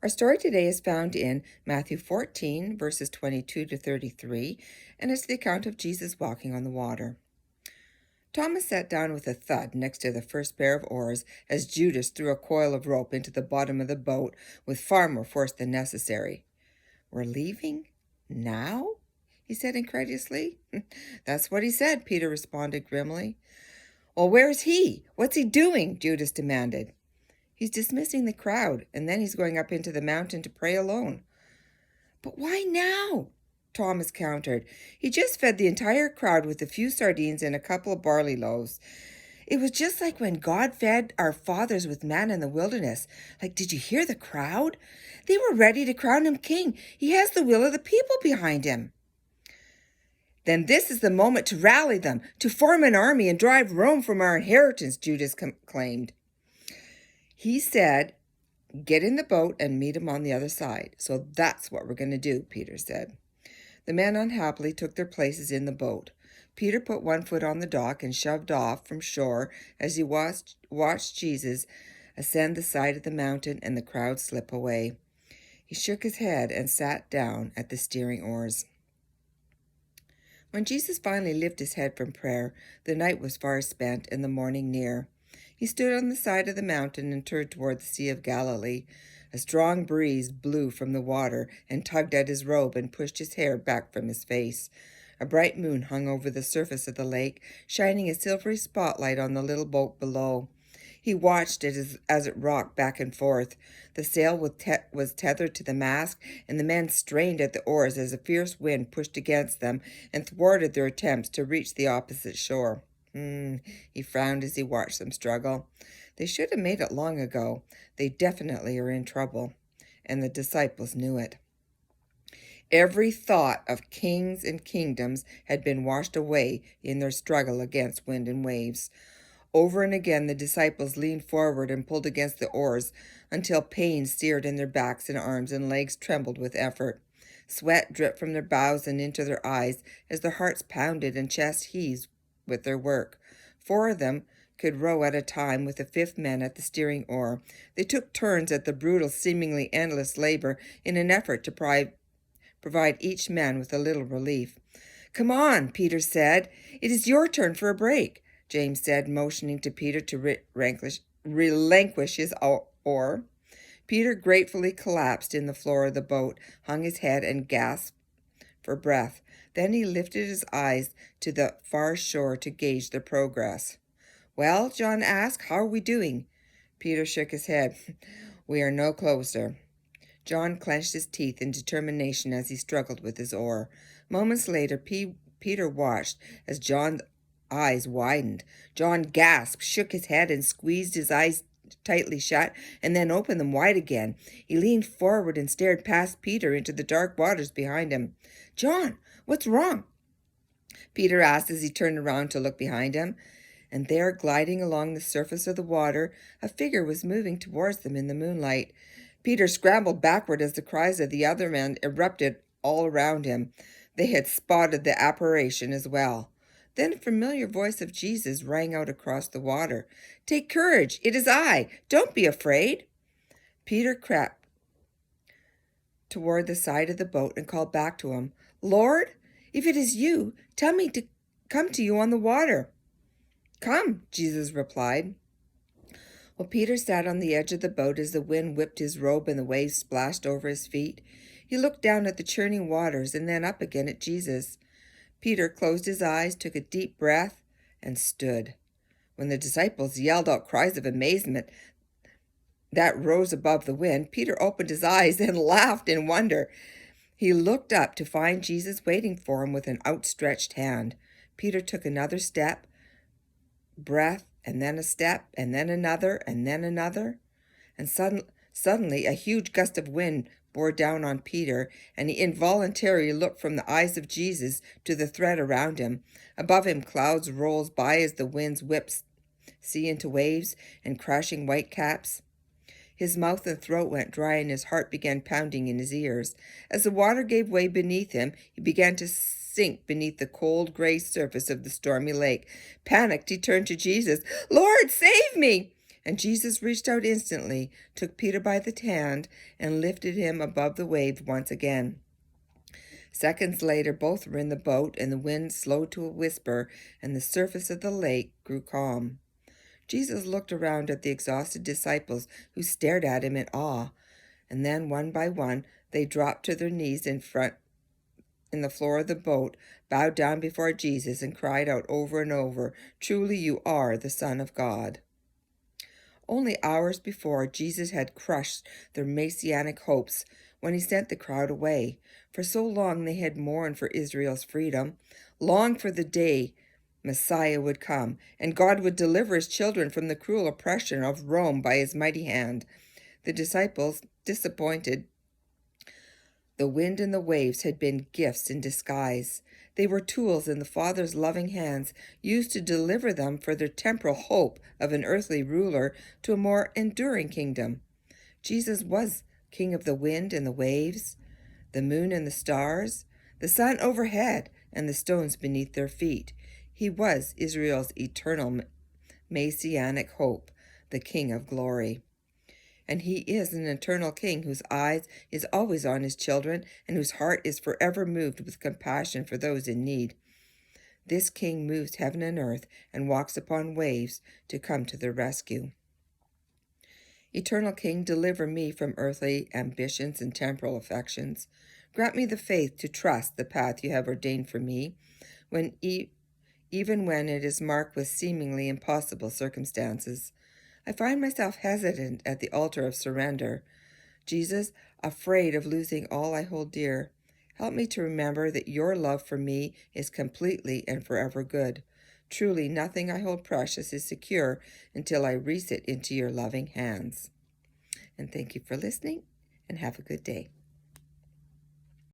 Our story today is found in Matthew 14, verses 22 to 33, and it's the account of Jesus walking on the water. Thomas sat down with a thud next to the first pair of oars as Judas threw a coil of rope into the bottom of the boat with far more force than necessary. "We're leaving now?" he said incredulously. "That's what he said," Peter responded grimly. "Well, where's he? What's he doing?" Judas demanded. "He's dismissing the crowd, and then he's going up into the mountain to pray alone." "But why now?" Thomas countered. "He just fed the entire crowd with a few sardines and a couple of barley loaves. It was just like when God fed our fathers with manna in the wilderness. Did you hear the crowd? They were ready to crown him king. He has the will of the people behind him." "Then this is the moment to rally them, to form an army and drive Rome from our inheritance," Judas claimed. "He said, get in the boat and meet him on the other side. So that's what we're going to do," Peter said. The men unhappily took their places in the boat. Peter put one foot on the dock and shoved off from shore as he watched Jesus ascend the side of the mountain and the crowd slip away. He shook his head and sat down at the steering oars. When Jesus finally lifted his head from prayer, the night was far spent and the morning near. He stood on the side of the mountain and turned toward the Sea of Galilee. A strong breeze blew from the water and tugged at his robe and pushed his hair back from his face. A bright moon hung over the surface of the lake, shining a silvery spotlight on the little boat below. He watched it as it rocked back and forth. The sail was tethered to the mast, and the men strained at the oars as a fierce wind pushed against them and thwarted their attempts to reach the opposite shore. He frowned as he watched them struggle. They should have made it long ago. They definitely are in trouble, and the disciples knew it. Every thought of kings and kingdoms had been washed away in their struggle against wind and waves. Over and again the disciples leaned forward and pulled against the oars until pain seared in their backs and arms and legs trembled with effort. Sweat dripped from their brows and into their eyes as their hearts pounded and chests heaved with their work. 4 of them could row at a time with the 5th man at the steering oar. They took turns at the brutal, seemingly endless labor in an effort to provide each man with a little relief. "Come on," Peter said. "It is your turn for a break," James said, motioning to Peter to relinquish his oar. Peter gratefully collapsed in the floor of the boat, hung his head, and gasped for breath. Then he lifted his eyes to the far shore to gauge their progress. "Well," John asked, "how are we doing?" Peter shook his head. "We are no closer." John clenched his teeth in determination as he struggled with his oar. Moments later, Peter watched as John's eyes widened. John gasped, shook his head, and squeezed his eyes tightly shut, and then opened them wide again. He leaned forward and stared past Peter into the dark waters behind him. "John, what's wrong?" Peter asked as he turned around to look behind him. And there, gliding along the surface of the water, a figure was moving towards them in the moonlight. Peter scrambled backward as the cries of the other men erupted all around him. They had spotted the apparition as well. Then a familiar voice of Jesus rang out across the water. "Take courage, it is I. Don't be afraid." Peter crept toward the side of the boat and called back to him, "Lord, if it is you, tell me to come to you on the water." "Come," Jesus replied. Well, Peter sat on the edge of the boat as the wind whipped his robe and the waves splashed over his feet. He looked down at the churning waters and then up again at Jesus. Peter closed his eyes, took a deep breath, and stood. When the disciples yelled out cries of amazement that rose above the wind, Peter opened his eyes and laughed in wonder. He looked up to find Jesus waiting for him with an outstretched hand. Peter took another step, breath, and then a step, and then another, and then another. And suddenly a huge gust of wind bore down on Peter, and he involuntarily looked from the eyes of Jesus to the thread around him. Above him, clouds rolled by as the winds whipped sea into waves and crashing whitecaps. His mouth and throat went dry, and his heart began pounding in his ears. As the water gave way beneath him, he began to sink beneath the cold gray surface of the stormy lake. Panicked, he turned to Jesus. "Lord, save me!" And Jesus reached out instantly, took Peter by the hand, and lifted him above the waves once again. Seconds later, both were in the boat, and the wind slowed to a whisper, and the surface of the lake grew calm. Jesus looked around at the exhausted disciples, who stared at him in awe, and then, one by one, they dropped to their knees in the floor of the boat, bowed down before Jesus, and cried out over and over, "Truly you are the Son of God." Only hours before, Jesus had crushed their messianic hopes when he sent the crowd away. For so long they had mourned for Israel's freedom, longed for the day Messiah would come, and God would deliver his children from the cruel oppression of Rome by his mighty hand. The disciples, disappointed, the wind and the waves had been gifts in disguise. They were tools in the Father's loving hands, used to deliver them for their temporal hope of an earthly ruler to a more enduring kingdom. Jesus was King of the wind and the waves, the moon and the stars, the sun overhead and the stones beneath their feet. He was Israel's eternal messianic hope, the King of glory. And he is an eternal King whose eyes is always on his children and whose heart is forever moved with compassion for those in need. This King moves heaven and earth and walks upon waves to come to their rescue. Eternal King, deliver me from earthly ambitions and temporal affections. Grant me the faith to trust the path you have ordained for me, even when it is marked with seemingly impossible circumstances. I find myself hesitant at the altar of surrender. Jesus, afraid of losing all I hold dear. Help me to remember that your love for me is completely and forever good. Truly, nothing I hold precious is secure until I release it into your loving hands. And thank you for listening, and have a good day.